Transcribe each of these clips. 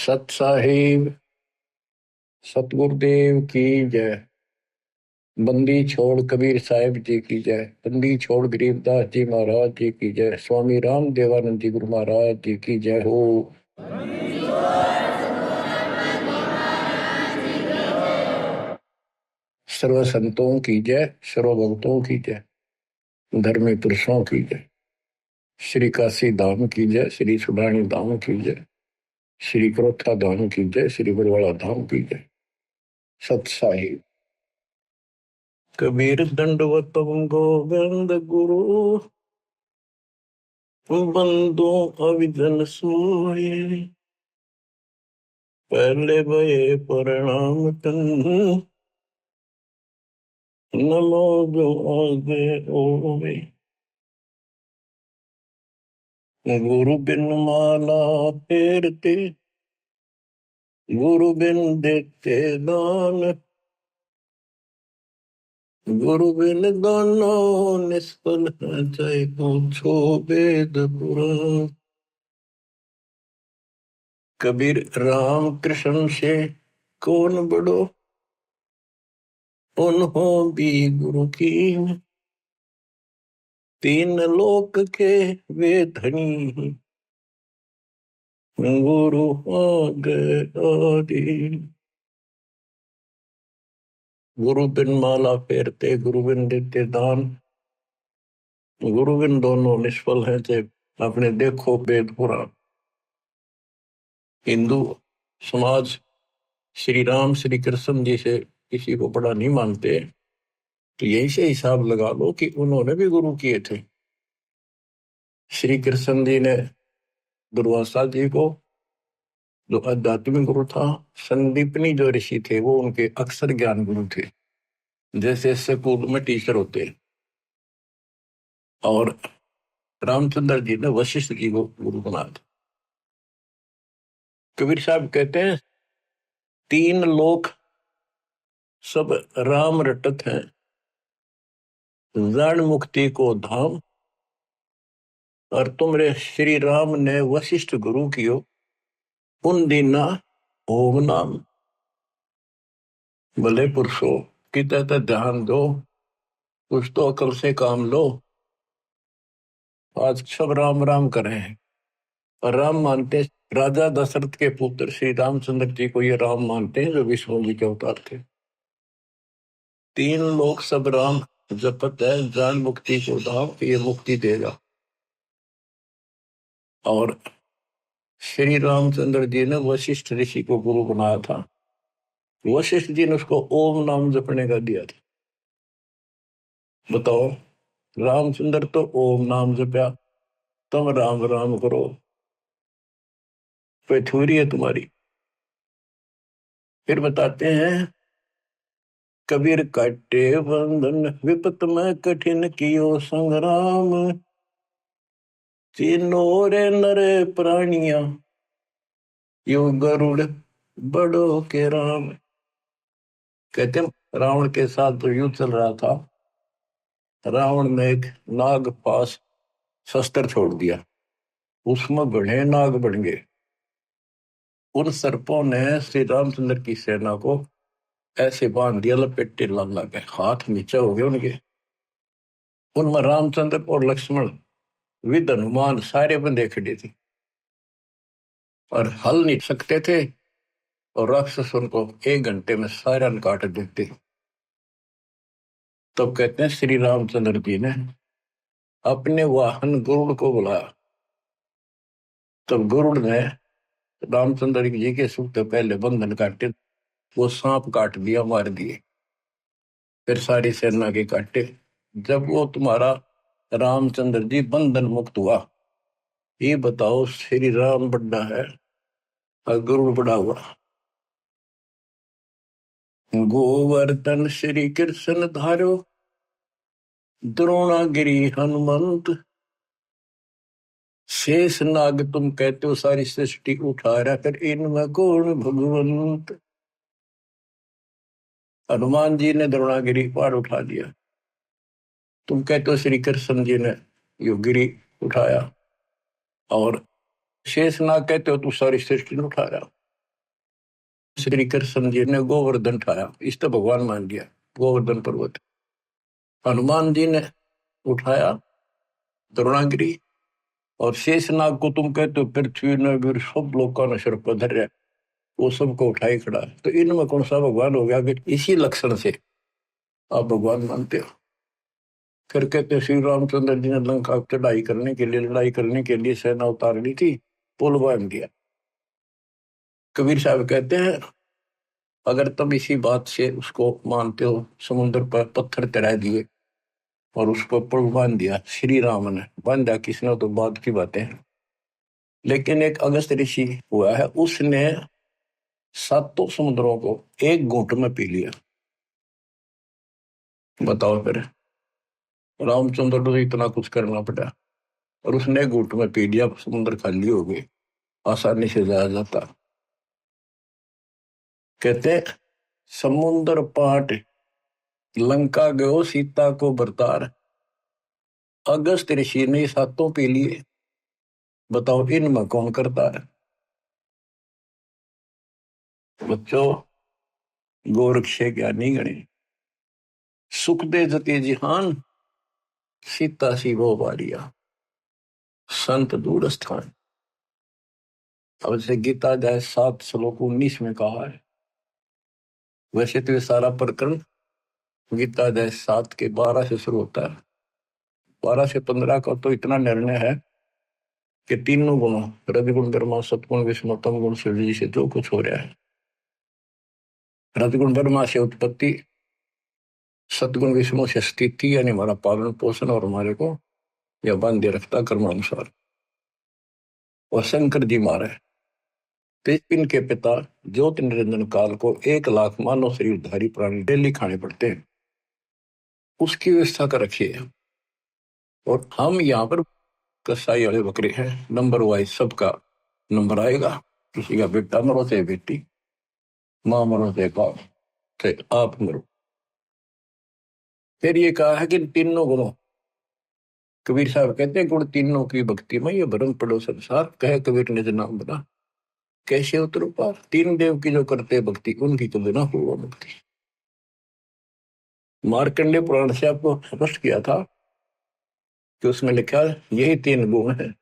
सत साहिब सतगुरुदेव की जय। बंदी छोड़ कबीर साहिब जी की जय। बंदी छोड़ गरीबदास जी महाराज जी की जय। स्वामी राम देवानंद जी गुरु महाराज जी की जय हो। सर्व संतों की जय, सर्व भक्तों की जय, धर्मी पुरुषों की जय। श्री काशी धाम की जय, श्री सुडानी धाम की जय, श्री क्रोथा धाम की जय, श्री बरवाड़ा धाम की जय। सत साहिब कबीर दंडवत गोविंद गुरु बंदो अविजन सोए। पहले भये प्रणाम तन नमो जो आगे ओवे। गुरु बिन माला फेरते, गुरु बिन देते दान, गुरु बिन दोनों निष्फल है। चाहे पूछो वेद पुराण। कबीर राम कृष्ण से कौन बड़ो, उन्हों भी गुरु की। तीन लोक के वे धनी, गुरु आगे आदि। गुरु बिन माला फेरते, गुरु बिन देते दान, गुरु बिन दोनों निष्फल है। चे आपने देखो वेद पुराण। हिंदू समाज श्री राम श्री कृष्ण जी से किसी को बड़ा नहीं मानते, तो यही से हिसाब लगा लो कि उन्होंने भी गुरु किए थे। श्री कृष्ण जी ने दुर्वासा जी को, जो आध्यात्मिक गुरु था, संदीपनी जो ऋषि थे वो उनके अक्षर ज्ञान गुरु थे, जैसे स्कूल में टीचर होते। और रामचंद्र जी ने वशिष्ठ जी को गुरु बनाया था। कबीर साहब कहते हैं तीन लोक सब राम रटत हैं, जान मुक्ति को धाम। और तुमरे श्री राम ने वशिष्ठ गुरु कियो, उन दीना ओम नाम। भले पुरुषो किते तो ध्यान दो, कुछ तो अकल से काम लो। आज सब राम राम कर रहे हैं और राम मानते राजा दशरथ के पुत्र श्री रामचंद्र जी को ये राम मानते हैं जो विष्णु जी के अवतार थे। तीन लोग सब राम जपत है, जान मुक्ति को धाम, ये मुक्ति देगा। और श्री रामचंद्र जी ने वशिष्ठ ऋषि को गुरु बनाया था। वशिष्ठ जी ने उसको ओम नाम जपने का दिया था। बताओ, रामचंद्र तो ओम नाम जपया, तुम राम राम करो, पैथुरी है तुम्हारी। फिर बताते हैं कबीर काटे बंधन विपत में कठिन कियो संग्राम। तीनों रे नरे प्राणिया यो गरुड़ बड़ो के राम। कहते हैं रावण के साथ जो युद्ध चल रहा था, रावण ने एक नाग पास शस्त्र छोड़ दिया, उसमें घने नाग बन गए। उन सर्पों ने श्री रामचंद्र की सेना को ऐसे बांध दिया, लपेटे लगे, हाथ नीचे हो गए उनके। उनमें रामचंद्र और लक्ष्मण विद हनुमान सारे बंदे खड़े थे और हल नहीं सकते थे, और राक्षस उनको 1 घंटे में सारा काट देते। तब कहते हैं श्री रामचंद्र जी ने अपने वाहन गरुड़ को बुलाया। तब गरुड़ ने रामचंद्र जी के सूखते पहले बंधन काटे, वो सांप काट दिया, मार दिए। फिर सारी सेना के काटे। जब वो तुम्हारा रामचंद्र जी बंधन मुक्त हुआ, ये बताओ श्री राम बड़ा है और गरुड़ बड़ा हुआ। गोवर्धन श्री कृष्ण धारो, द्रोणागिरी हनुमंत। शेष नाग तुम कहते हो सारी सृष्टि उठा रहा कर, इनमें कौन भगवंत। हनुमान जी ने द्रोणागिरी पार उठा दिया, तुम कहते हो श्री कृष्ण जी ने यो गिरी उठाया। और शेष नाग कहते हो तू सारी सृष्टि उठा रहा। श्री कृष्ण जी ने गोवर्धन उठाया, इस तो भगवान मान लिया गोवर्धन पर्वत। हनुमान जी ने उठाया द्रोणागिरी, और शेषनाग को तुम कहते हो पृथ्वी ने भी सब लोगों ने सिर पर धर, वो सबको उठाई खड़ा। तो इनमें कौन सा भगवान हो गया? कि इसी लक्षण से आप भगवान मानते हो। फिर कहते श्री रामचंद्र जी ने लंका चढ़ाई करने के लिए, लड़ाई करने के लिए सेना उतार ली थी, पुल बांध दिया। कबीर साहब कहते हैं अगर तुम इसी बात से उसको मानते हो, समुद्र पर पत्थर तैरा दिए और उसको पुल बांध दिया, श्री राम ने बांधा, किसने तो बात की बातें हैं। लेकिन एक अगस्त ऋषि हुआ है, उसने सातों समुद्रों को एक घूंट में पी लिया। बताओ फिर, रामचंद्र को इतना कुछ करना पड़ा और उसने एक घूंट में पी लिया, समुद्र खाली हो गए, आसानी से जाया जाता। कहते समुद्र पाट लंका गयो सीता को बरतार, अगस्त ऋषि ने सातों पी लिए। बताओ इनमें कौन करता है? बच्चों, गोरक्ष ज्ञानी गणे, सुख दे जति जिहान, सीता सी वो बारिया, संत दूर स्थान। अब से गीता जाए 7 श्लोक 19 में कहा है। वैसे तो ये सारा प्रकरण गीता जाए 7 के 12 से शुरू होता है। 12 से 15 का तो इतना निर्णय है कि तीनों गुणों, रजगुण ब्रह्मा सतगुण विष्णु तम गुण शिव जी से जो कुछ हो रहा है, रजगुण ब्रह्मा से उत्पत्ति, सतगुण विष्णु से स्थिति यानी हमारा पालन पोषण और हमारे को यह बांधे रखता कर्मानुसार, और शंकर जी मारे तो इनके पिता ज्योति निरंजन काल को 1 लाख मानव शरीरधारी प्राणी डेली खाने पड़ते हैं, उसकी व्यवस्था कर रखी है। और हम यहाँ पर कसाई वाले बकरे हैं, नंबर वाइज सबका नंबर आएगा। किसी का बेटा मरो चाहे बेटी, माँ मरो चाहे बाप, चाहे आप मरो। फिर ये कहा है कि तीनों गुणों, कबीर साहब कहते हैं गुण तीनों की भक्ति में ये भरम पड़ो संसार, कहे कबीर ने नाम बना, कैसे उतरो पार। 3 देव की जो करते भक्ति, उनकी तो बिना हुआ भक्ति। मार्कंडेय पुराण से आपको स्पष्ट किया था कि उसमें लिखा यही 3 गुण है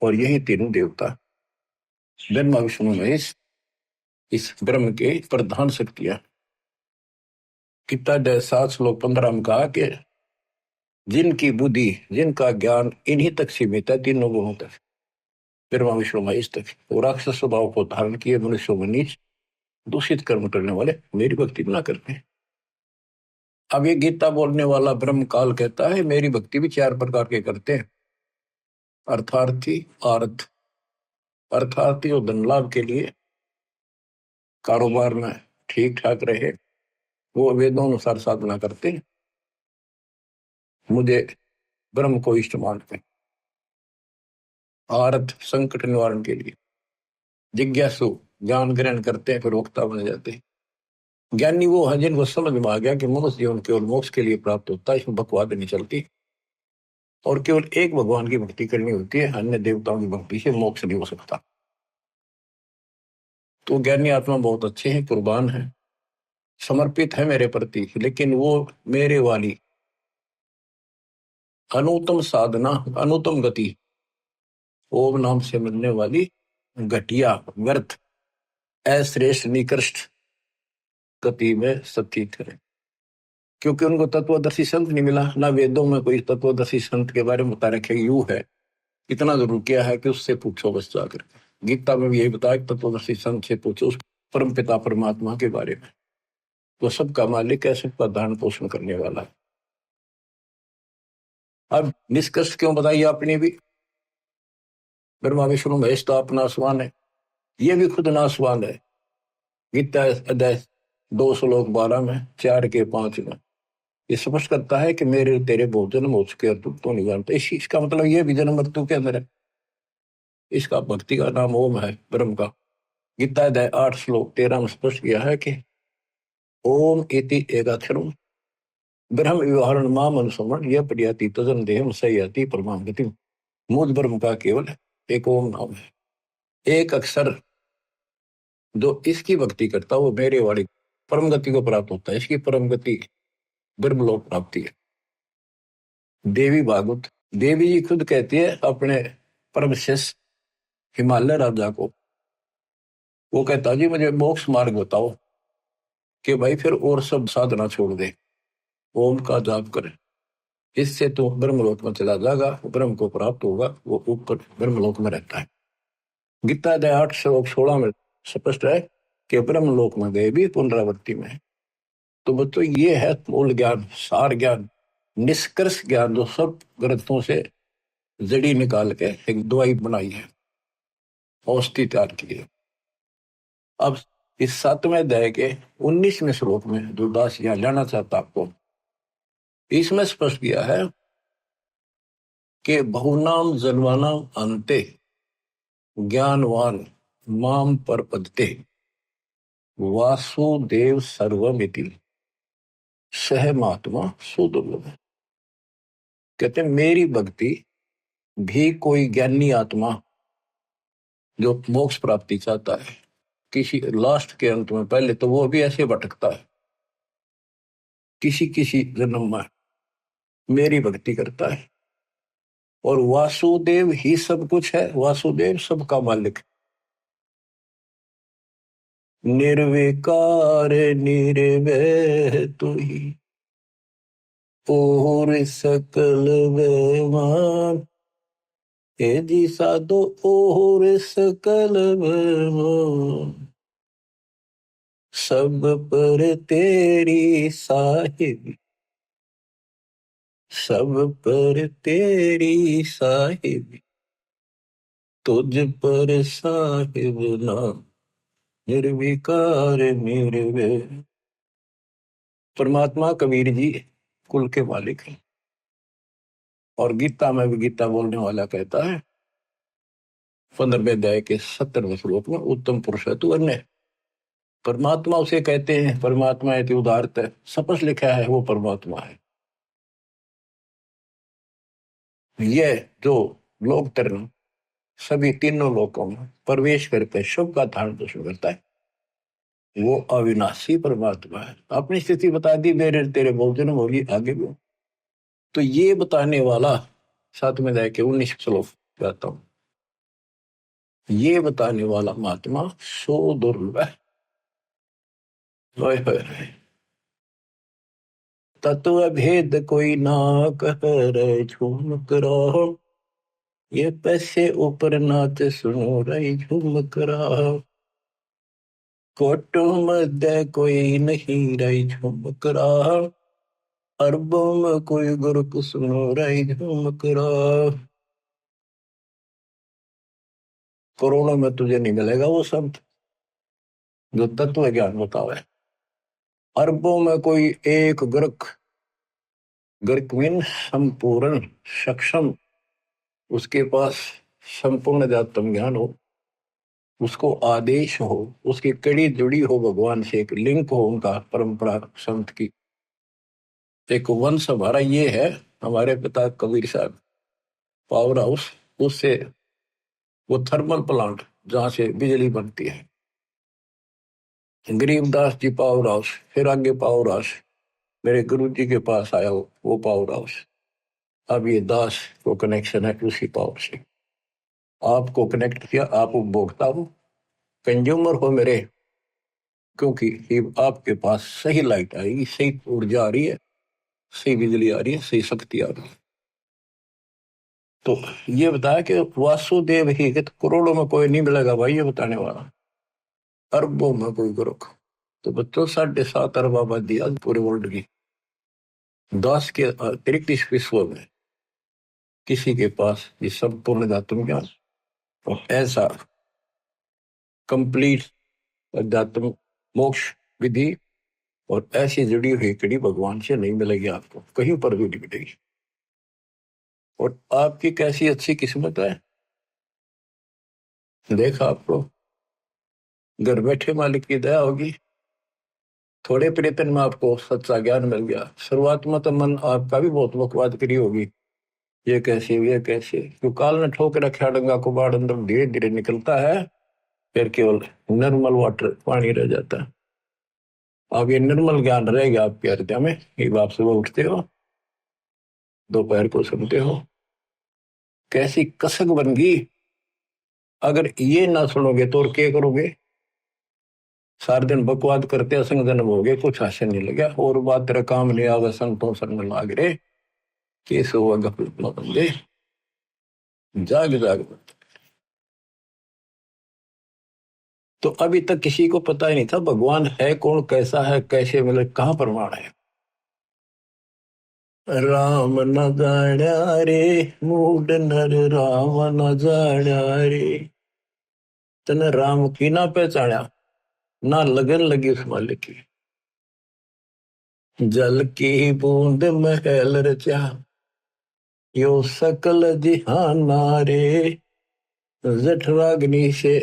और यही 3 देवता, ब्रह्मा विष्णु महेश, इस ब्रह्म के प्रधान शक्तियां। गीता 7 श्लोक 15 में कहा कि जिनकी बुद्धि, जिनका ज्ञान इन्हीं तक सीमित है, 3 गुणों तक, ब्रह्मा विष्णु महेश तक, वो राक्षस स्वभाव को धारण किए मनुष्यों में नीच दूषित कर्म करने वाले मेरी भक्ति ना करते हैं। अब ये गीता बोलने वाला ब्रह्म काल कहता है मेरी भक्ति भी 4 प्रकार के करते हैं। अर्थार्थी, अर्थार्थी और धन लाभ के लिए, कारोबार में ठीक ठाक रहे, वो वेदों अनुसार साधना करते हैं, मुझे ब्रह्म को इष्ट मानते हैं। आर्थ, संकट निवारण के लिए, जिज्ञासु, ज्ञान ग्रहण करते हैं, फिर वक्ता बन जाते हैं। ज्ञानी वो है जिनको समझ में आ गया कि मनुष्य जीवन केवल मोक्ष के लिए प्राप्त होता है, इसमें बकवाद नहीं चलती, और केवल एक भगवान की भक्ति करनी होती है, अन्य देवताओं की भक्ति से मोक्ष नहीं हो सकता। तो ज्ञानी आत्मा बहुत अच्छे हैं, कुर्बान है, समर्पित है मेरे प्रति, लेकिन वो मेरे वाली अनुत्तम साधना, अनुत्तम गति, ओम नाम से मिलने वाली घटिया व्यर्थ अश्रेष्ठ निकृष्ट गति में सतीत है। क्योंकि उनको तत्वदर्शी संत नहीं मिला, ना वेदों में कोई तत्वदर्शी संत के बारे में बता रखे यू है। इतना जरूर किया है कि उससे पूछो बस जाकर। गीता में भी यही बताया कि तत्वदर्शी संत से पूछो उस परम पिता परमात्मा के बारे में, वो सबका मालिक है, सबका धारण पोषण करने वाला है। अब निष्कर्ष क्यों बताइए आपने भी, ब्रह्मा विष्णु महेश तो आप नासवान है, ये भी खुद नासवान है। गीता अध्याय 2 श्लोक 12 में, 4 के 5 में ये स्पष्ट करता है कि मेरे तेरे बहुत जन्म हो चुके और तू तो नहीं जानता। इसका मतलब ये भी जन्म मृत्यु के अंदर है। इसका भक्ति का नाम ओम है, ब्रह्म का। गीता अध्याय 8 श्लोक 13 में स्पष्ट किया है कि ओम इति एकाक्षरम ब्रह्म व्यवहारण माम अनुसमण यह प्रयाति तजन देहम सयाति परमाम गति। मूल ब्रह्म का केवल एक ओम नाम है, एक अक्षर जो इसकी भक्ति करता वो मेरे वाली परम गति को प्राप्त होता है। इसकी परम गति ब्रह्मलोक प्राप्ति है। देवी भागवत, देवी जी खुद कहती है अपने परम शिष्य हिमालय राजा को, वो कहता जी मुझे मोक्ष मार्ग बताओ, कि भाई फिर और सब साधना छोड़ दे, ओम का जाप करे, इससे तो ब्रह्मलोक में चला जाएगा, ब्रह्म को प्राप्त होगा, वो ऊपर ब्रह्मलोक में रहता है। गीता अध्याय 8 श्लोक 16 में स्पष्ट है कि ब्रह्मलोक में गए भी पुनरावृत्ति में है। तो बच्चों ये है मूल ज्ञान, सार ज्ञान, निष्कर्ष ज्ञान, जो सब ग्रंथों से जड़ी निकाल के एक दवाई बनाई है, औषधि तैयार की है। अब इस 7वें अध्याय के 19वें श्लोक में जो दास यहाँ जाना चाहता आपको, इसमें स्पष्ट किया है कि बहुनाम जन्मानाम अंते ज्ञानवान माम परपदते वासुदेव सर्वमिति सह महात्मा सुदुर्लभ। कहते मेरी भक्ति भी कोई ज्ञानी आत्मा जो मोक्ष प्राप्ति चाहता है किसी लास्ट के अंत में, पहले तो वो भी ऐसे भटकता है, किसी किसी जन्म में मेरी भक्ति करता है, और वासुदेव ही सब कुछ है, वासुदेव सबका मालिक, निर्विकार निर्भय तू ही और सकल बेमान, हे जी साधो और सकल बेमान, सब पर तेरी साहिब, सब पर तेरी साहिब, तुझ पर साहिब नाम निर्विकार निर्भय। परमात्मा कबीर जी कुल के मालिक हैं, और गीता में भी गीता बोलने वाला कहता है 15वें अध्याय के 70वें श्लोक में, उत्तम पुरुष है तू अन्य। परमात्मा उसे कहते हैं, परमात्मा है उदारत है, सपस लिखा है वो परमात्मा है। ये जो लोक तरण सभी तीनों लोकों में प्रवेश करके शुभ का धारण पोषण करता है, वो अविनाशी परमात्मा है। अपनी स्थिति बता दी, मेरे तेरे बहुत जन्म होगी, आगे भी। तो ये बताने वाला 7वें अध्याय के 19 श्लोक कहता हूं, ये बताने वाला महात्मा सो दुर्लभ है। तत्व भेद कोई ना कह रहे झूम करो, ये पैसे ऊपर नाच सुनो रही झूम करा, कोटों मध्य कोई नहीं रही झूम करा, अरबों में कोई गुरु सुनो रही झूम करा। करोड़ों में तुझे नहीं मिलेगा वो शब्द जो तत्व ज्ञान बतावे। अरबों में कोई एक ग्रक, ग्रक मीन संपूर्ण सक्षम, उसके पास संपूर्ण जातम ज्ञान हो, उसको आदेश हो, उसकी कड़ी जुड़ी हो भगवान से, एक लिंक हो उनका परंपरा संत की, एक वंश हमारा ये है। हमारे पिता कबीर साहब पावर हाउस, उससे वो थर्मल प्लांट जहां से बिजली बनती है, गरीबदास जी पावर हाउस, फिर आगे पावर हाउस, मेरे गुरु जी के पास आया वो पावर हाउस। अब ये दास को कनेक्शन है उसी पावर से, आपको कनेक्ट किया, आप उपभोक्ता हो, कंज्यूमर हो मेरे, क्योंकि आपके पास सही लाइट आएगी, सही ऊर्जा आ रही है, सही बिजली आ रही है, सही शक्ति आ रही है। तो ये बताया कि वासुदेव ही, कि करोड़ों में कोई नहीं मिलेगा भाई, ये बताने वाला, अरबों में कोई गुरु। तो बच्चों 7.5 अरब आबादी आज पूरे वर्ल्ड की, 10 के अतिरिक्त इस विश्व में किसी के पास ये संपूर्ण अध्यात्म ज्ञान और ऐसा कंप्लीट अध्यात्म मोक्ष विधि और ऐसी जुड़ी हुई कड़ी भगवान से नहीं मिलेगी, आपको कहीं पर भी नहीं मिलेगी। और आपकी कैसी अच्छी किस्मत है, देखा आपको घर बैठे मालिक की दया होगी, थोड़े प्रयत्न में आपको सच्चा ज्ञान मिल गया। शुरुआत में तो मन आपका भी बहुत बकवाद करी होगी, ये कैसे, ये कैसे, क्यों काल ने ठोक रखा डंगा को बाढ़ अंदर धीरे धीरे निकलता है, फिर केवल निर्मल वाटर पानी रह जाता है। अब ये निर्मल ज्ञान रहेगा आपके हृदय में। एक आप सुबह उठते हो, दोपहर को सुनते हो, कैसी कसक बन गई। अगर ये ना सुनोगे तो और क्या करोगे? सारे दिन बकवाद करते असंग जन्म हो गए, कुछ हासिल नहीं लगा, और बात तेरा काम नहीं आवे, संतों शरण लाग रे, केस हुआ गफलत में बंदे, जाग जाग। तो अभी तक किसी को पता ही नहीं था भगवान है कौन, कैसा है, कैसे मिले, कहाँ प्रमाण है। राम न जाण्या रे, मूड नर राम न जाण्या रे। तने राम की ना पहचाना, ना लगन लगी उस मालिक की। जल की बूंद महल रचा, यो सकल जिहाना रे। जठराग्नि से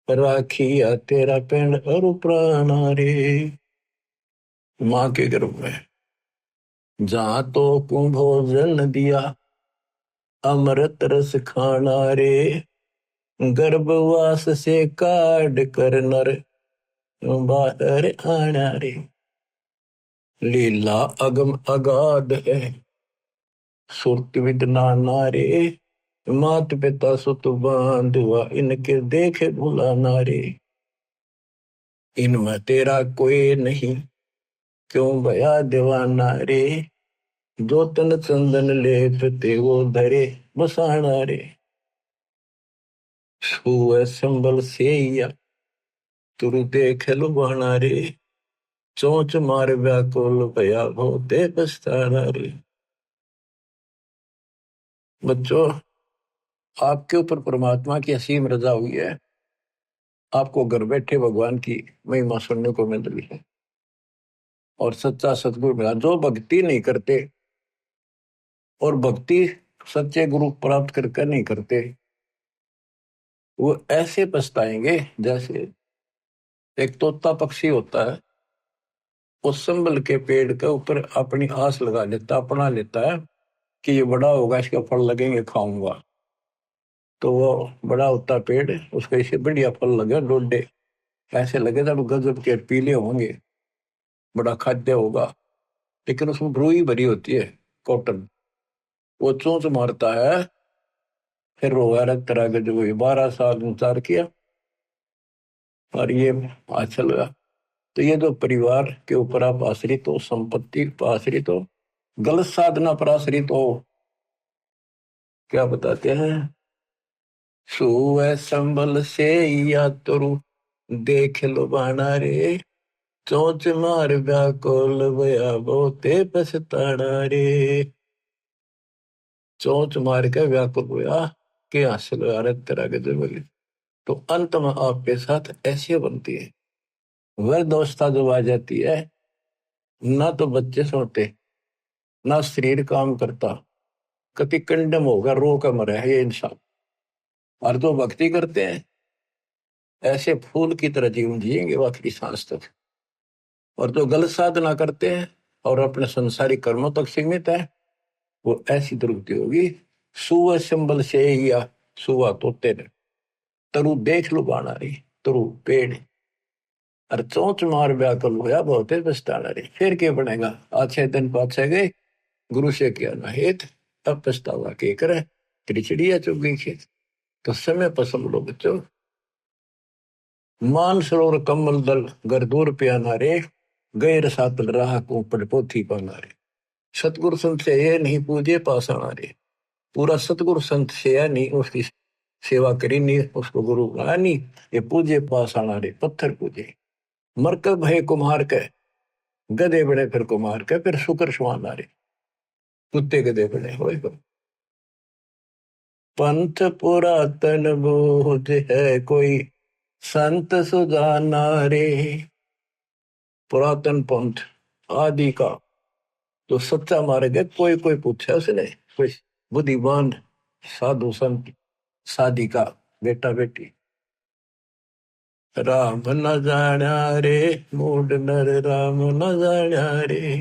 राखिया तेरा पेड़ और प्राणा रे। माँ के गर्भ में जहां तो कुंभोजन दिया, अमृत रस खाना रे। गर्भवास से काट कर नर बाहर आना रे। लीला अगम अगाध है, सुरत विद नाना रे। मात पिता सुत बांधवा, इनके देखे भुलाना रे। इनमें तेरा कोई नहीं, क्यों भया दीवाना रे। जो तन चंदन लेप ते वो धरे बसाना रे। छुए संबल से या तुरु देख लुभाना रे। चोंच मार व्याकुल भया होते पछताना रे। बच्चों, आपके ऊपर परमात्मा की असीम रजा हुई है। आपको घर बैठे भगवान की महिमा सुनने को मिल रही है, और सच्चा सतगुरु मिला। जो भक्ति नहीं करते, और भक्ति सच्चे गुरु प्राप्त करके नहीं करते, वो ऐसे पछताएंगे जैसे एक तोता पक्षी होता है, उस संबल के पेड़ के ऊपर अपनी आस लगा लेता, अपना लेता है कि ये बड़ा होगा, इसके फल लगेंगे, खाऊंगा। तो वो बड़ा होता पेड़, उसको इसे बढ़िया फल लगे, डोडे ऐसे लगे जब गजब के पीले होंगे, बड़ा खाद्य होगा। लेकिन उसमें रुई भरी होती है, कॉटन। वो चोंच मारता है, फिर रोगा रख तरह के, जो 12 साल इंतजार किया और ये अच्छा लगा। तो ये जो परिवार के ऊपर आप आश्रित हो, संपत्ति पर आश्रित हो, गलत साधना पर आश्रित हो, क्या बताते हैं? सुअ संबल से या तुरु देख लो बाना रे। चोंच मार व्याकुल भया बहुते पछताना रे। चोंच मार के व्याकुल हुआ कि हासिल अरग तरह के जब, तो अंत में आपके साथ ऐसी बनती है। वह दोस्ता जो आ जाती है, ना तो बच्चे सोते, ना शरीर काम करता, कति कंडम होगा, रो कर मरे है ये इंसान। और जो भक्ति करते हैं, ऐसे फूल की तरह जीवन जिएंगे आखिरी सांस तक। और जो गलत साधना करते हैं और अपने संसारिक कर्मों तक सीमित है, वो ऐसी दुर्गति होगी। सुअ संबल से या सुआ तोते ने, तरु देख लो बाना रही, तरु पेड़, और चोंच मार व्याकुल होया बहुते पछताना रे। फिर क्या बनेगा? अच्छे दिन पाछे गए, गुरु से किया ना हेत, अब पछतावा के करे, तेरी चिड़िया चुग गई खेत। तो समय पसंद लो बच्चों। मान सरोवर कमल दल घर दूर प्याना रे। गए रसातल राह को पड़ पोथी पाना रे। सतगुरु संत से ये नहीं पूजे पासाना रे। पूरा सतगुरु संत से या नहीं उसकी सेवा करी नहीं, उसको गुरु बनाया नहीं, ये पूजे पासाना रे, पत्थर पूजे। मरकब भय कुम्हार के, गधे बड़े फिर कुम्हार के, फिर शुक्र सुहाना रे, कुत्ते गधे बड़े हो। पंथ पुरातन बोध है कोई, संत सुजाना रे। पुरातन पंथ आदि का तो सच्चा मार्ग है, कोई कोई पूछा उसने, कोई बुद्धिमान साधु संत साधिका बेटा बेटी। राम न जाण्या रे, मूड नर राम न जाण्या रे।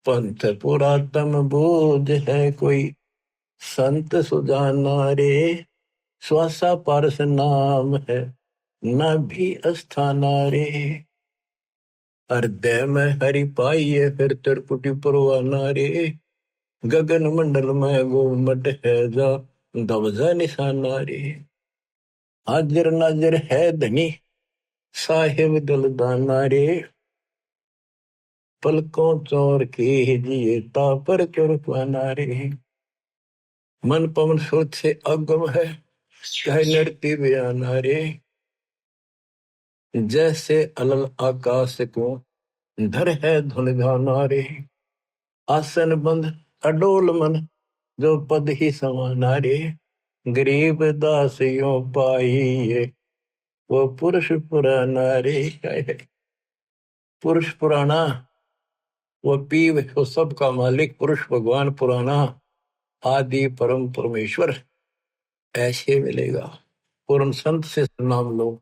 पंथ पुरातन बोध है कोई, संत सुजाना रे। श्वासा पारस नाम है न भी अस्थाना रे। हृदय में हरि पाइये फिर त्रिपुटी परवाना रे। गगन मंडल में गोमट है जा दबजा निशाना रे। हाजिर नाजिर है धनी साहिब दलदाना रे। पलकों चौर के जिए तापर चुरपाना रे। मन पवन सोच से अगम है कह नृत्य बयाना रे। जैसे अलल आकाश को धर है धुन गाना रे। आसन बंद अडोल मन जो पद ही समाना रे। गरीब दासियों पाइये वो पुरुष पुराना रे। पुरुष पुराना वो पीव वो सबका मालिक पुरुष भगवान पुराना आदि परम परमेश्वर ऐसे मिलेगा। पूर्ण संत से नाम लो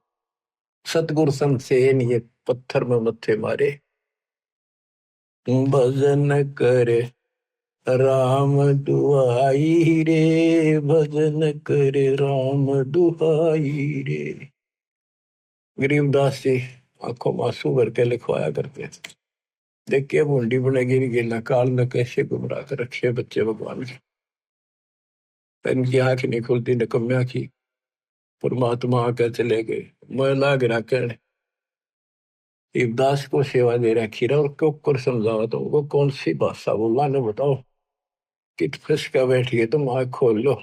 सतगुरु संत से ये पत्थर में मत्थे मारे। भजन करे राम दुआई रे। भजन करे राम दुआई रे। गरीबदास जी आंखों में आंसू भर के लिखवाया करते थे। देखिए बूंदी बनेगी गिला काल ने कैसे गुमराह कर रखे बच्चे भगवान के। इनकी आंख नहीं खुलती निकम्या की। परमात्मा आकर चले गए मैं लाग रखन इबदास को सेवा दे रखी रहा और क्यों कर समझावा तो वो कौन सी भाषा बोला ने बताओ। कित फंस का बैठिए तुम आँख खोल लो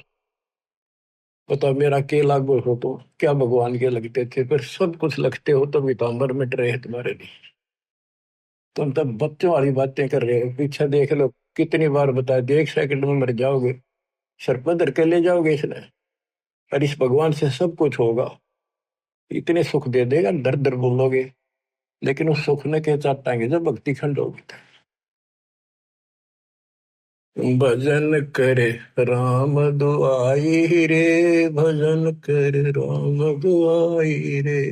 बता मेरा के लागू हो तो क्या भगवान के लगते थे फिर सब कुछ लगते हो तो वितांबर मिट रहे तुम्हारे लिए। तुम तब बच्चों वाली बातें कर रहे हो पीछे देख लो कितनी बार बता दिया 1 सेकंड में मर जाओगे सर पधर के ले जाओगे इसने। और इस भगवान से सब कुछ होगा इतने सुख दे देगा दर दर बोलोगे लेकिन उस सुख ने के चाटाएंगे जब भक्ति खंड होगी। भजन करे राम दुआई रे। भजन करे राम दुआई रे।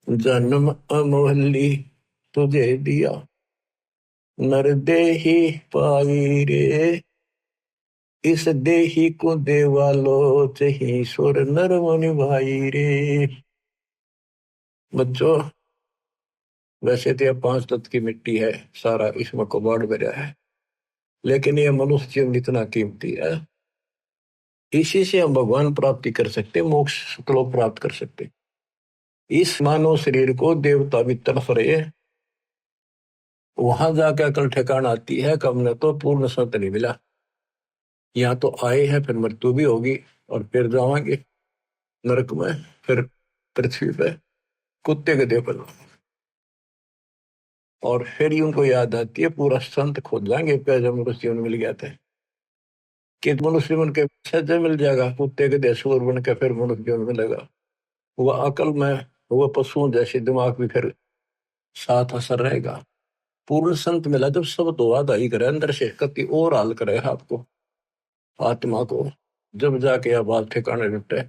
जन्म अमोहली तुझे दिया नर देही पाई रे। इस देही को देवालो चही सुर नर मुनि भाई रे। बच्चों वैसे तो यह 5 तत्व की मिट्टी है सारा इसमें कबाड़ भरा है लेकिन यह मनुष्य जीवन इतना कीमती है इसी से हम भगवान प्राप्ति कर सकते मोक्ष सुखलोक प्राप्त कर सकते। इस मानव शरीर को देवता भी तरफ रहे वहां जाकर अकल ठिकाना आती है कब न तो पूर्ण सत्य नहीं मिला। यहाँ तो आए हैं फिर मृत्यु भी होगी और फिर जावांगे नरक में फिर पृथ्वी पे कुत्ते के देव और फिर ही उनको याद आती है पूरा संत खोज जाएंगे जब मनुष्य जीवन मिल गया था कि मनुष्य जीवन के सज्जन मिल जाएगा कुत्ते के देशूर बन के फिर मनुष्य जीवन मिलेगा। वह अकल में वह पशुओं जैसे दिमाग भी फिर साथ असर रहेगा। पूर्ण संत मिला जब सब तो वादा ही करे अंदर से कति और हाल करे आपको आत्मा को जब जाके यह बात ठिकाने जुटे।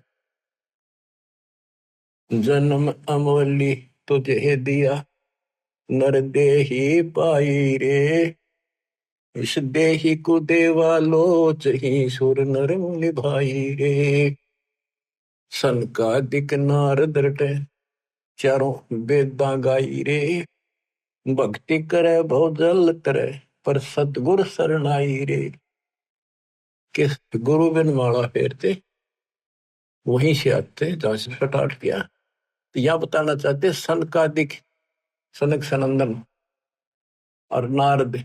जन्म अमोली तुझे दिया नर देही पाई रे। इस देही को देवा लोच ही सुर नर मुनि भाई रे। सन का दिक नारद रटे चारों वेदा गाई रे। भक्ति करे भोजल करे पर सतगुर शरणाई रे। किस गुरु बिन माला फेरते वहीं से आते जहां से पटाट किया। तो यह बताना चाहते सन का दिक सनक सनंदन और नारद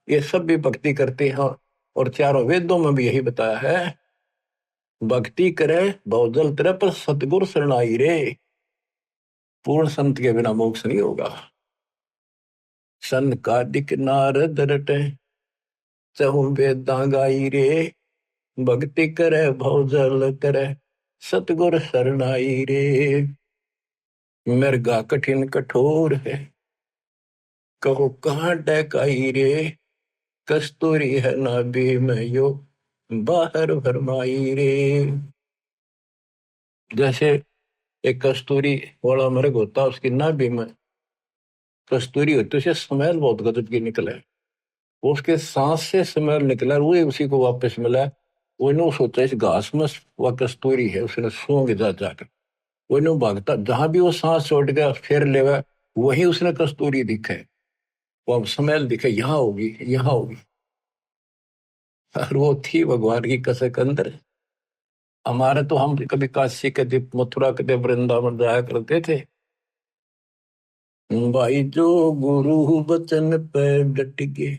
ये सब भी भक्ति करते हैं और चारों वेदों में भी यही बताया है भक्ति करे भोजल तेरे पर सतगुर शरणाई रे। पूर्ण संत के बिना मोक्ष नहीं होगा। सन का दिक नारद रटे चहु वेदा गाई रे। भक्ति करे भोजल करे सतगुर शरणाई रे। मृगा कठिन कठोर है कहो कहाँ डकाई रे। कस्तूरी है नाभि में यो बाहर भरमाई रे। जैसे एक कस्तूरी वाला मृग होता उसकी नाभि में कस्तूरी होती उसे स्मेल बहुत गजब की निकले उसके सांस से स्मेल निकला वो उसी को वापस मिला वो नो सोचा इस घास में वह कस्तूरी है, उसने सूंघ जा जाकर वो नो भागता, जहां भी वो सांस छोड़ गया फिर लेगा, वही उसने कस्तूरी दिखे, वो अब स्मेल दिखे, यहाँ होगी यहाँ होगी। और वो थी भगवान की कसक अंदर। हमारे तो हम कभी काशी के दीप, मथुरा के दीप, वृंदावन जाया करते थे। भाई जो गुरु बचन पे डट गए,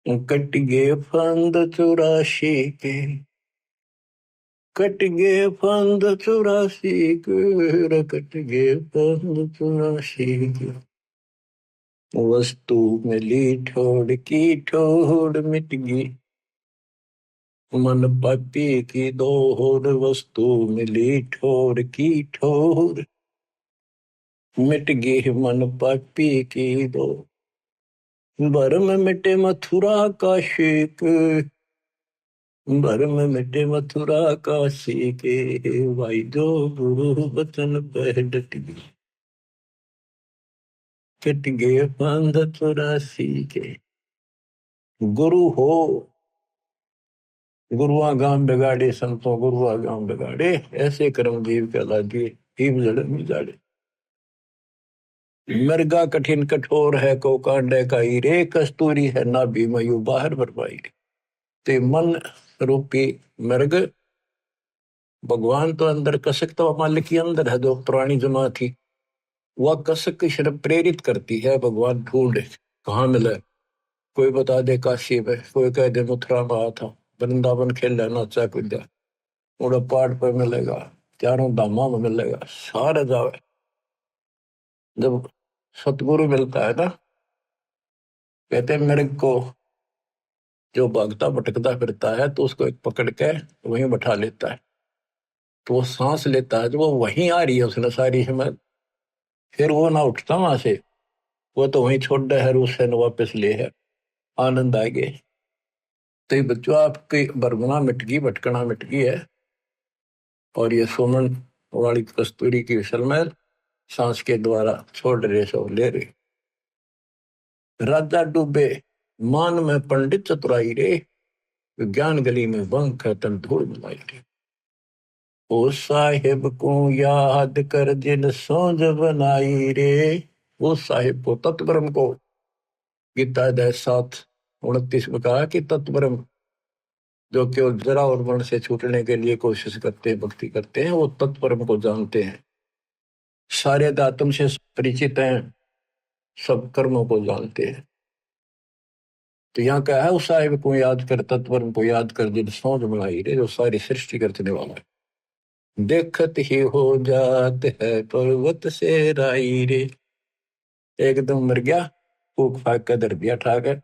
कट गए फंद 84 के, कट गए फंद 84 के, कट गए फंद 84 के। वस्तु मिली ठोड़ की ठोड़ मिट गई, मन पापी की दोहर, वस्तु मिली ठोर की ठोर मिट गई, मन पापी की दो। भरम मिटे मथुरा का शेक, भरम मिटे मथुरा का शेके, भाई जो गुरु बचन पे डट गई, कट गए फंद 84 के। गुरु हो गुरुआ गांव बिगाड़े, संतों गुरुआ गांव बिगाड़े, ऐसे कर्मजीव कहला दिए, हिम जड़ मिजाड़े। मृगा कठिन कठोर है, को कांडे का रे, कस्तूरी है ना भी मयू बाहर बरपाई। ते मन रूपी मृग, भगवान तो अंदर, कसक तो मालिक के अंदर है, जो पुरानी जमा थी, वह कसक की शर्म प्रेरित करती है, भगवान ढूंढे कहाँ मिले। कोई बता दे काशी में, कोई कह दे मथुरा में आया था, वृंदावन खेला नाचा कूदा, उड़ा पहाड़ पर मिलेगा, चारों धामा में मिलेगा, सारे जावे। जब सतगुरु मिलता है ना, कहते मेरे को जो भागता भटकता फिरता है, तो उसको एक पकड़ के वहीं बैठा लेता है, तो वो सांस लेता है, तो वो वहीं आ रही है उसने सारी हिम्मत, फिर वो ना उठता वहां से, वो तो वहीं छोड़ दे है, उससे न वापस ले है, आनंद आ गए। तो ये बच्चों आपकी बरगुना मिट गई, भटकना मिट गई है, और ये सोमन वाली कस्तूरी की विशलमैल सांस के द्वारा छोड़ रहे, सो ले रहे। राजा डूबे मान में पंडित चतुराई रे, विज्ञान गली में बंक है तन धूल मिलाई रे। ओ साहिब को याद कर जिन सोज बनाई रे, वो साहिब को तत्वरम को, गीता अध्याय 7:29 में कहा कि तत्वरम, जो केवल जरा और वर्ण से छूटने के लिए कोशिश करते हैं, भक्ति करते हैं, वो तत्वरम को जानते हैं, सारे आत्म से परिचित हैं, सब कर्मों को जानते हैं। तो यहाँ क्या है, उस साहिब को याद कर, तत्वरम को याद कर जिन सोच बनाई रे, जो सारी सृष्टि करने वाला है। देखत ही हो जात है पर्वत से राई रे, एकदम मर गया, फूक फाक कर दर दिया ठाकर,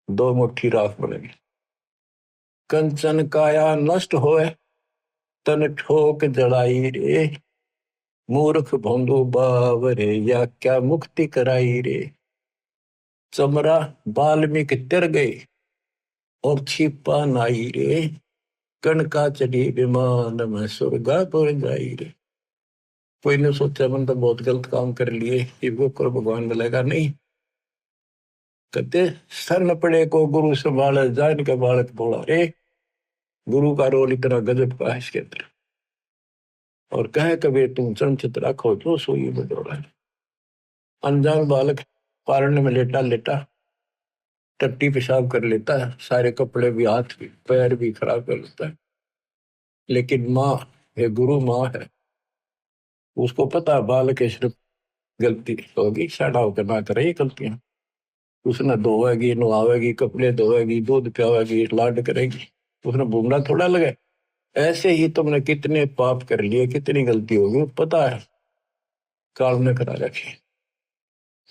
2 मुट्ठी राख बनेगी। कंचन काया नष्ट होए, तन ठोक जड़ाई रे, मूर्ख भोंदू बावरे, या क्या मुक्ति कराई रे। चमरा बाल्मीकि तिर गई, और छिपा नाई रे, कणका चढ़ी विमान में स्वर्गापुर जाई रे। कोई ने सोचा मन तो बहुत गलत काम कर लिए, ये वो कर भगवान मिलेगा नहीं। कहते सर न पड़े को गुरु संभाले, जान के बालक बोला रे, गुरु का रोल इतना गजब का है इसके अंदर। और कहे कबीर तुम चंचित रखो जो सोई बदौड़ा है। अनजान बालक पारण में लेटा लेटा टट्टी पेशाब कर लेता है, सारे कपड़े भी, हाथ भी, पैर भी खराब कर लेता है, लेकिन माँ है, गुरु माँ है, उसको पता है बालक है सिर्फ गलती होगी, साड़ा होकर ना करे ये गलतियां। उसने धोएगी, नहावेगी, कपड़े धोएगी, दूध पियावेगी, लाड करेगी, उसने भूमना थोड़ा लगे। ऐसे ही तुमने कितने पाप कर लिए, कितनी गलती होगी, पता है, काल ने करा रखी।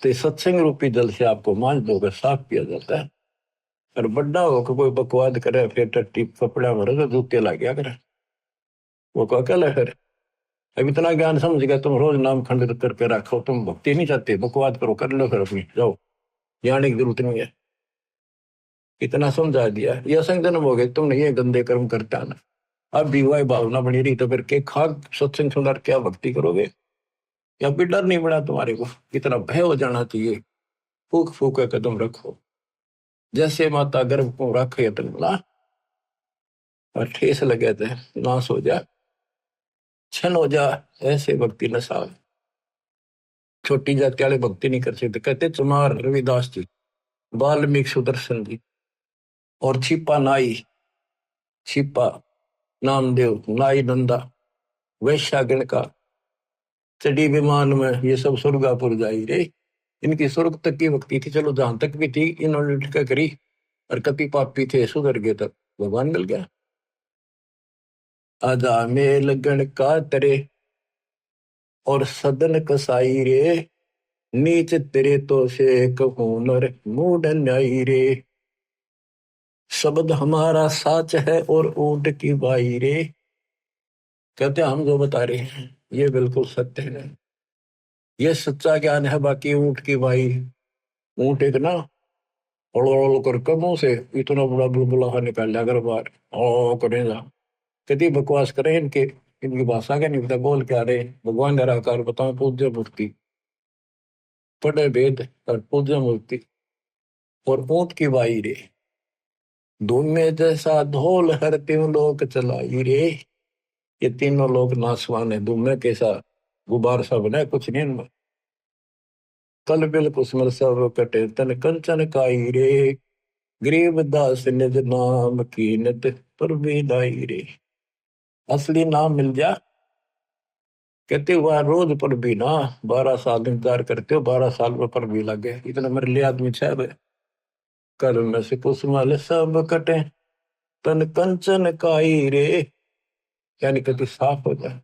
तो सत्संग रूपी जल से आपको मांझ धोकर साफ किया जाता है। और बड्डा होकर कोई बकवाद करे, फिर टट्टी कपड़ा भरे तो जूते ला गया करे, वो को अकल है। फिर अब इतना ज्ञान समझ गया, तुम रोज नाम खंडित करके रखो, तुम भक्ति नहीं चाहते, बकवाद करो, कर लो, फिर अपनी जाओ, जाने की जरूरत नहीं है। इतना समझा दिया, ये असंग जन्म हो गए, तुमने ये गंदे कर्म करते आना। अब विवाह भावना बनी रही तो फिर के खाक सत्संग सुनकर क्या भक्ति करोगे, या फिर डर नहीं बना तुम्हारे को, इतना भय हो जाना चाहिए। फूक फूक कदम रखो, जैसे माता गर्भ को रखे तनला, और ठेस लगे थे, नाश हो जा, छन हो जा, ऐसे भक्ति न साव। छोटी जाति वाले भक्ति नहीं कर सकते। कहते चमार रविदास जी, वाल्मीकि सुदर्शन जी, और छिपा नाई, छिपा नामदेव, नाई नंदा, वैश्यागण का, चढ़ी विमान में, ये सब स्वर्गापुर जाई रे। इनकी स्वर्ग तक की भक्ति थी, चलो जहां तक भी थी इन्होंने क्या करी। और कति पापी थे, सुधर गए तक भगवान मिल गया। आजा मेल गण का तरे, और सदन कसाई रे, नीच तेरे तो से कहूं नर मूड न्यायी रे। शब्द हमारा साच है और ऊंट की बाई रे। कहते हम जो बता रहे हैं ये बिल्कुल सत्य है, ये सच्चा ज्ञान है। बाकी ऊंट की बाई, ऊंट एक ना ओल कर मुंह से इतना बड़ा बुलबुला निकाल लिया अगर बार ओ करेगा। कितनी बकवास करें इनके, इनकी भाषा का नहीं पता बोल क्या रहे। भगवान निराकार बताओ, पूज्य मूर्ति, पढ़े वेद और पूज्य मूर्ति, और ऊंट की बाई रे। धूम में जैसा ढोल हर तीनों लोग चलाई रे। ये तीनों लोग नासवान है, धूम में कैसा गुबार सा बना, कुछ नहीं इनमें। कल बिल कुसमल सब कटे तन कंचन काई रे। गरीब दास निज नाम कीनत पर बेदाई रे। असली नाम मिल जा, कहते हुआ रोज पर भी ना, 12 साल इंतजार करते हो, 12 साल में पर भी लगे। इतना मेरे लिए आदमी छह, कल में से कुसमल सब कटे तन कंचन काई रे। यानी कति साफ हो जाए,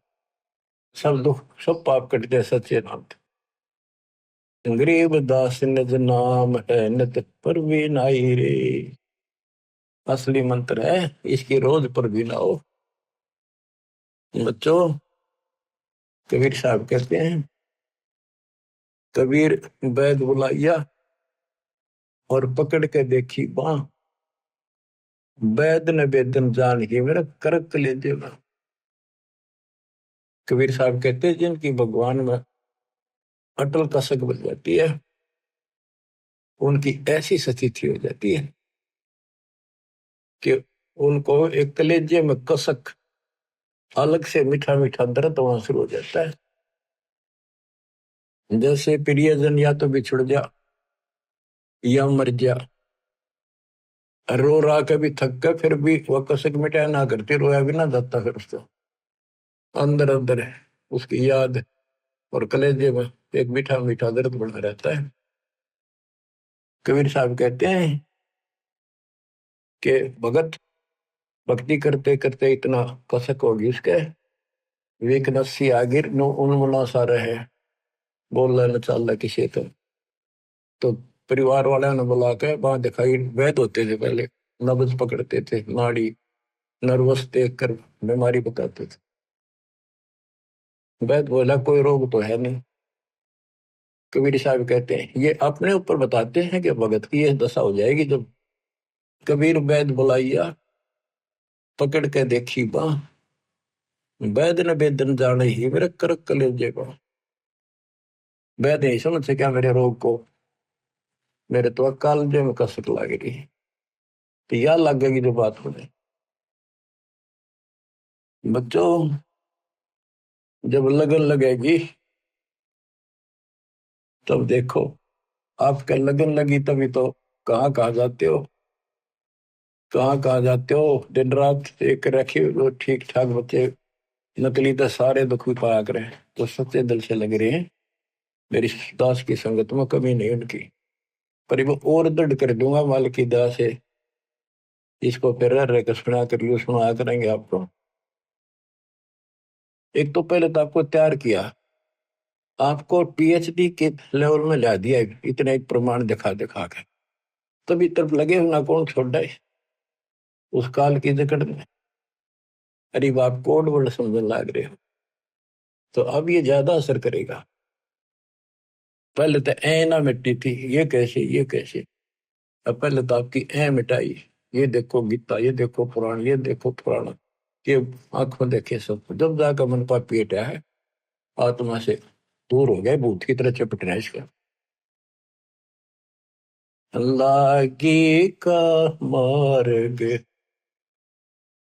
सब दुख सब पाप कट जाए सच्चे नाम से। गरीब दास निज नाम है नित पर भी नाई रे। असली मंत्र है, इसकी रोज पर भी ना हो। बच्चों, कबीर साहब कहते हैं, कबीर बैद बुलाइया और पकड़ के देखी बाँ, बैद ने बेदन जान ही मेरा करक ले देगा। कबीर साहब कहते हैं जिनकी भगवान में अटल कसक बन जाती है, उनकी ऐसी स्थिति हो जाती है कि उनको एक कलेजे में कसक, अलग से मीठा मीठा दर्द वहां शुरू हो जाता है। जैसे प्रियजन या तो बिछुड़ जा या मर जा, रो रहा कभी थक कर, फिर भी वह कसक मिटाया ना करती, रोया भी ना जाता, फिर उसको अंदर अंदर है उसकी याद, और कलेजे में एक मीठा मीठा दर्द बना रहता है। कबीर साहब कहते हैं कि भगत भक्ति करते करते इतना कसक होगी उसके, वेक नस्सी आगिर नो उन्मना सा रहे, बोल न चाल किसी तो परिवार वाले ने बुला के वहां दिखाई। वैद होते थे पहले, नब्ज पकड़ते थे, नाड़ी नर्वस देख कर बीमारी बताते थे। वैद बोला कोई रोग तो है नहीं। कबीर साहब कहते हैं ये अपने ऊपर बताते हैं कि भगत की यह दशा हो जाएगी जब कबीर वैद बुलाइया पकड़ के देखी बाँ, वैद ने बेदन जाने ही मेरे करक कलेजे को। वैद नहीं समझ सका मेरे रोग को, मेरे तो कालजे में कसक लग रही, तो यह लगेगी जो बात होने। बच्चों, जब लगन लगेगी तब देखो, आपका लगन लगी तभी तो कहाँ कहाँ जाते हो, कहाँ कहाँ जाते हो। दिन रात एक रखे वो ठीक ठाक बच्चे, नकली तो सारे दुखी पाया करें, तो सच्चे दिल से लग रहे हैं। मेरी दास की संगत में कमी नहीं उनकी, पर वो और दृढ़ कर दूंगा माल की दया से। इसको फिर रह कर सुना कर यू सुना करेंगे आपको। एक तो पहले तो आपको तैयार किया, आपको पीएचडी के लेवल में ला दिया, इतने एक प्रमाण दिखा दिखा के, तभी तब लगे ना कौन छोड़ है उस काल की जकड़ में। अरे आप कोड वर्ड समझने लग रहे हो, तो अब ये ज्यादा असर करेगा। पहले तो ए ना मिटती थी, ये कैसे ये कैसे। अब पहले तो आपकी ए मिटाई, ये देखो गीता, ये देखो पुराण, ये देखो पुराण, ये आंखों देखे सब, जब जाकर मन पापी हटा है, आत्मा से दूर हो गए, भूत की तरह चपटना इसका। लागी का मार्ग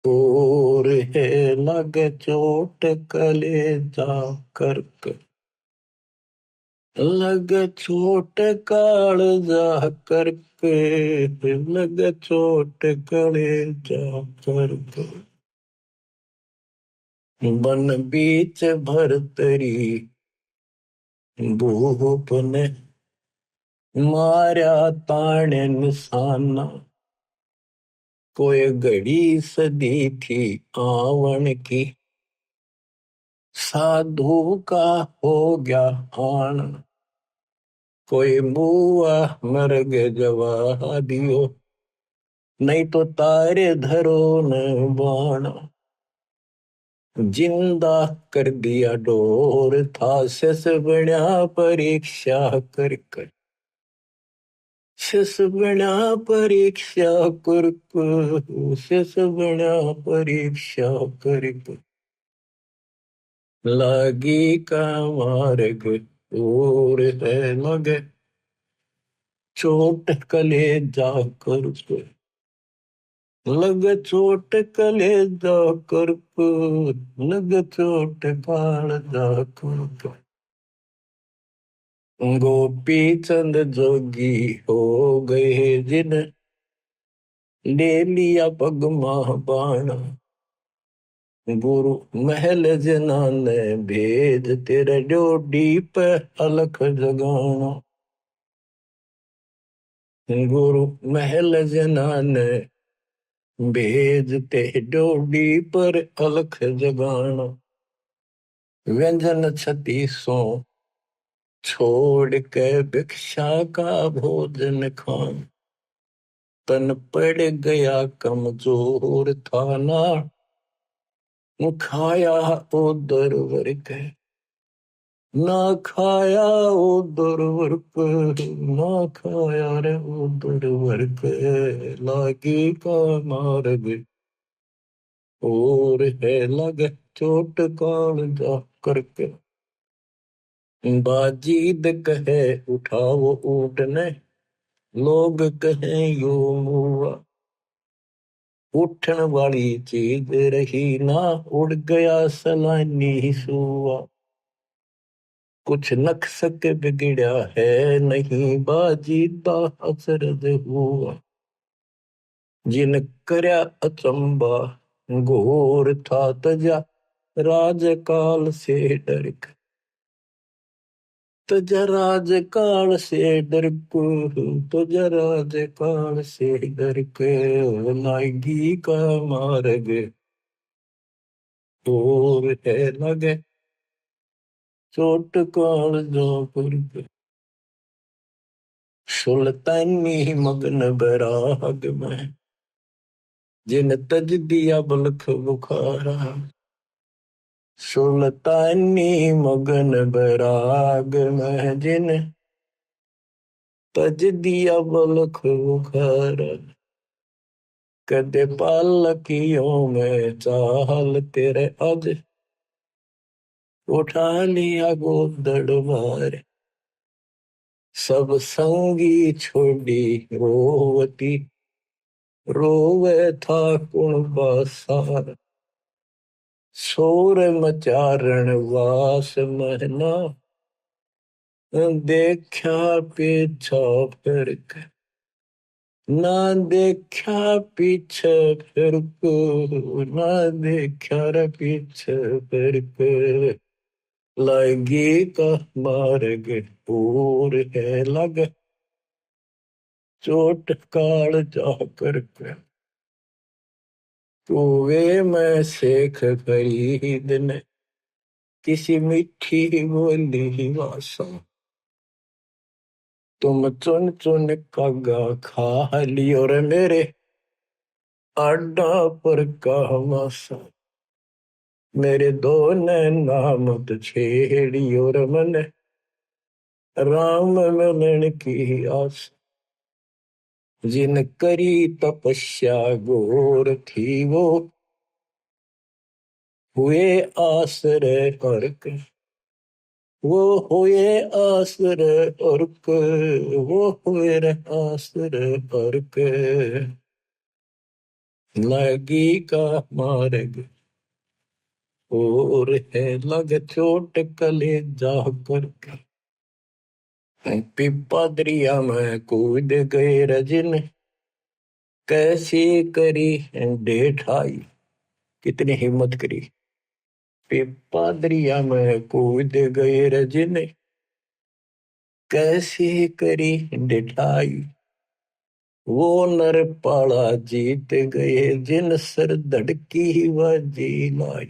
और है लगे चोट कलेजा करके, लगे चोट कालजा करके, लगे चोट कलेजा करके। बन बीच भरतरी भूप ने मारा ताने निशाना, कोई घड़ी सदी थी आवन की, साधु का हो गया आन। कोई बुआ मर गए जवा दियो, नहीं तो तारे धरो न बाण। जिंदा कर दिया डोर था शेष बना परीक्षा कर कर, शेष बना परीक्षा कर कर, शेष बना परीक्षा कर कर। लागी का मार्ग और है लगे चोट कलेजा कर कर, लगे चोट कलेजा कर कर, लगे चोट कालजा कर कर। गोपी चंद जोगी हो गए जिन ले लिया पगमा बाण। गुरु महल जना ने भेद तेरे डोडी पे अलख जगाना। गुरु महल जना ने भेद ते डोडी पर अलख जगाना। व्यंजन छत्तीसों छोड़ के भिक्षा का भोजन खान। तन पड़ गया कमजोर था ना, खाया उधर वर्क, ना खाया उधर वर्क, ना खाया रे उधर वर्क। लागी का मार्ग और है लगे चोट कालजा करके। बाजीद कहे उठाओ ऊँटने, लोग कहें यो मुआ। उठन वाली चीज रही ना, उड़ गया सलानी सुआ। कुछ नक्सक बिगड़ा है नहीं, बाजीदा असरद हुआ। जिन करया अचंबा घोर था तजा, राजकाल से डर के। तजा राजकाल से डर को, तजा राजकाल से डर के। लागी का मार्ग और है लगे चोट कालजा पर के। सुल्तानी मगन बराग में, जिन तज दिया बलख बुखारा। सुल्तानी मगन बराग में, जिन तज दिया बलख बुखारा। कदे पालकियों में चाल तेरे अज, उठा लिया गोदड़ मार। सब संगी छोड़ी रोवती, रोवे था कुण बासार। शोर मचारण वास महना, देखा पीछा फिर के। ना देखा पीछे फिर को, ना देखा रे पीछे फिर के। लागी का मार्ग और है लग चोट काल जा करके। कुएं में शेख फरीद ने किसी मीठी बोली भाषा। तुम चुन चुन कागा खा लियो रे मेरे आडा पर का मासा। मेरे दो नैना मत छेड़ियो रे मन, राम मिलन की आस। जिन करी तपस्या घोर थी वो, हुए आश्रय अर्क। वो हुए आश्रय अर्क, वो हुए आश्रय अर्क। लगी का मार्ग और है लग चोट कले जा करके। पिपा दरिया में कूद गए रजन, कैसे करी डेठाई। कितनी हिम्मत करी। पिपा दरिया में कूद गए रजन, कैसे करी डेठाई। वो नर पाला जीत गए जिन सर धड़की व जी लाई।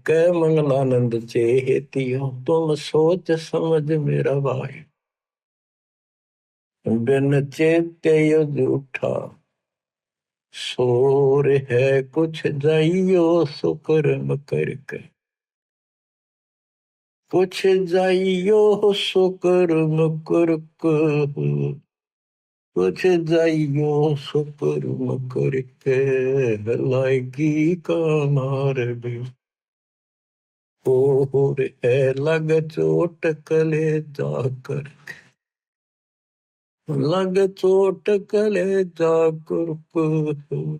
कै मंगलानंद चेतियो तुम सोच समझ मेरा भाई। बिन चेते झूठा शोर है कुछ जाइयो सुकर्म करके। कुछ जाइयो सुकर्म करके। कुछ जाइयो सुकर्म करके लाएगी का मार्ग। और है लग चोट कले जाकर। लग चोट कले जाकर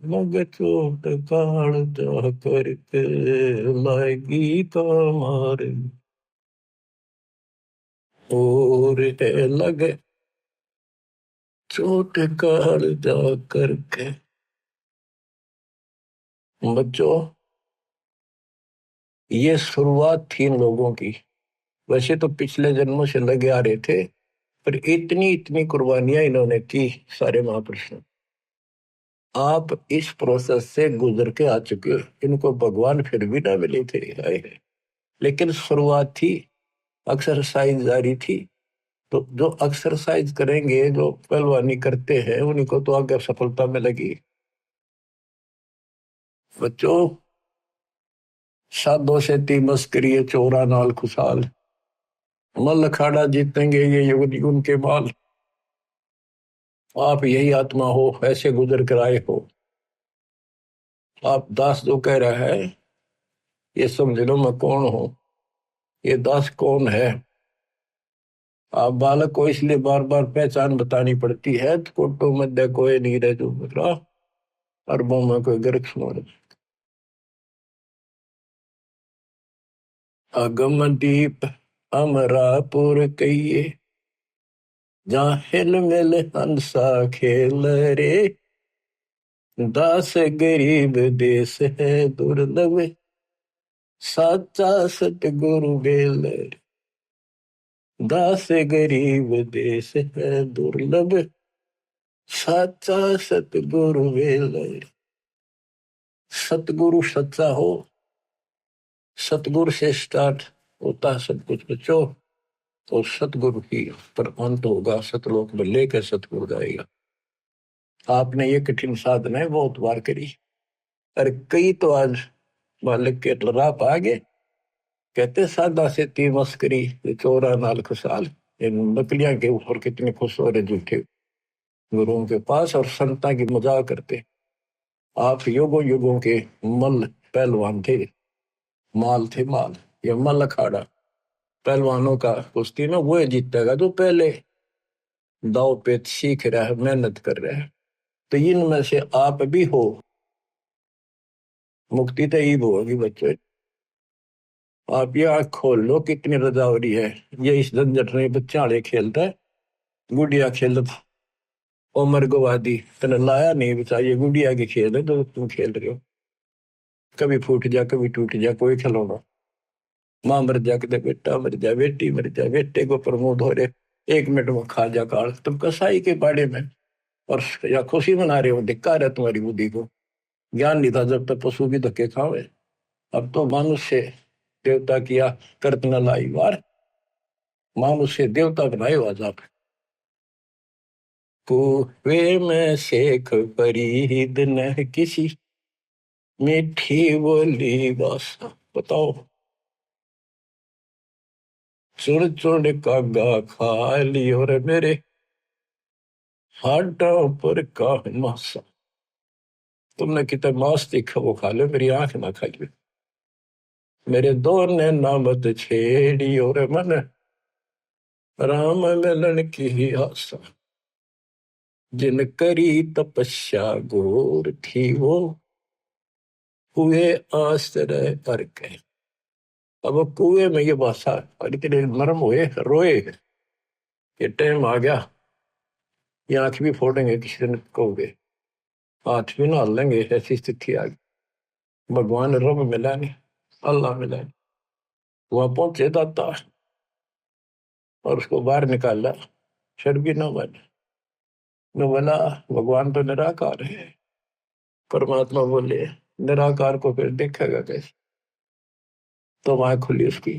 लग चोट काल जाकर के लाएगी का मार्ग। और है लग चोट काल जाकर के। बच्चों, ये शुरुआत थी इन लोगों की। वैसे तो पिछले जन्मों से लगे आ रहे थे, पर इतनी इतनी कुर्बानियां इन्होंने की सारे महापुरुषों। आप इस प्रोसेस से गुजर के आ चुके हो। इनको भगवान फिर भी ना मिले थे, लेकिन शुरुआत थी, एक्सरसाइज जारी थी। तो जो एक्सरसाइज करेंगे, जो पहलवानी करते हैं, उन्हीं को तो आगे सफलता मिलेगी। बच्चों, साधो से ती मस्करी चोरा नाल खुशाल। मल अखाड़ा जीतेंगे ये युग युग के बाल। आप यही आत्मा हो, ऐसे गुजर कर आए हो। आप दास जो कह रहा है, ये समझ लो मैं कौन हूं। ये दास कौन है। आप बालक को इसलिए बार बार पहचान बतानी पड़ती है। तो कोटो मध्य कोई नहीं रह जो मेरा, अरबों में कोई गर्क सुन। अगम दीप अमरापुर कहिए, जहाँ हिल मिल हंसा खेल रे। दास गरीब देश है दुर्लभ, साचा सतगुरु बेल। दास गरीब देश है दुर्लभ, साचा सतगुरु बेल। सतगुरु सच्चा हो, सतगुरु से स्टार्ट होता सब कुछ बच्चों। तो सतगुरु ही पर अंत होगा। सतलोक में लेकर सतगुरु जाएगा। आपने ये कठिन साधना बहुत बार करी, और कई तो आज मालिक के राह आ गए। कहते सादा से ती मस्करी चोरा नाल खुशाल। इन नकलियां के ऊपर कितने खुश हो रहे झूठे गुरुओं के पास, और संता की मजाक करते। आप युगों युगों के मल पहलवान थे, माल थे माल। ये मल अखाड़ा पहलवानों का कुश्ती में वो जीतेगा जो पहले दाव पेच सीख रहा है, मेहनत कर रहा है। तो इनमें से आप भी हो। मुक्ति तो ईब होगी बच्चों। आप ये आँख खोल लो, कितनी रजा हो रही है। ये इस झंझट में बच्चे आड़े खेलता है, गुड़िया खेल उमर गवादी तेने लाया नहीं बचा। ये गुड़िया के खेल है जो तुम खेल रहे हो। कभी फूट जा कभी टूट जा कोई खिलौना। माँ मर जा कदे बेटा मर जा, बेटी मर जा, बेटे को प्रमोद हो रहे 1 मिनट में खा जा काल। तुम कसाई के बाड़े में और या खुशी मना रहे हो। धिक्कार है तुम्हारी बुद्धि को। ज्ञान नहीं था जब तक पशु भी धक्के खावे। अब तो मनुष्य देवता किया करत न लाई वार। मनुष्य देवता बनाए आज आप। कुएं में शेख फरीद न किसी, मीठी बोली बासा। बताओ, चुन चुन कागा खा ली और मेरे हाडों पर का मासा। तुमने कितना मांस देखा वो खा लो, मेरी आंख ना खाइए। मेरे दो ने नामत छेड़ी और मन राम मिलन की आशा। जिन करी तपस्या घोर थी वो हुए आश्रय कर के। अब वो कुएं में ये भाषा और इतने नरम हुए रोए ये टाइम आ गया, ये आंख भी फोड़ेंगे किसी दिन कहोगे, हाथ भी ना लेंगे, ऐसी स्थिति आ गई। भगवान रब मिला नहीं, अल्लाह मिला नहीं। वहां पहुंचे दाता और उसको बाहर निकाला, शर्बी न बने न बोला भगवान तो निराकार है। परमात्मा बोले निराकार को फिर देखेगा कैसे? तो वहां खुली उसकी,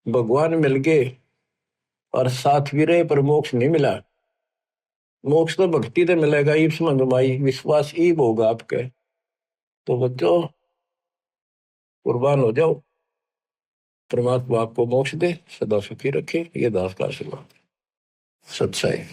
भगवान मिल गए और साथ भी रहे पर मोक्ष नहीं मिला। मोक्ष तो भक्ति से मिलेगा, ईब समझ भाई, विश्वास ईब होगा आपके। तो बच्चों कुर्बान हो जाओ, परमात्मा आपको मोक्ष दे, सदा सुखी रखे, ये दास का आशीर्वाद। सच्चाई।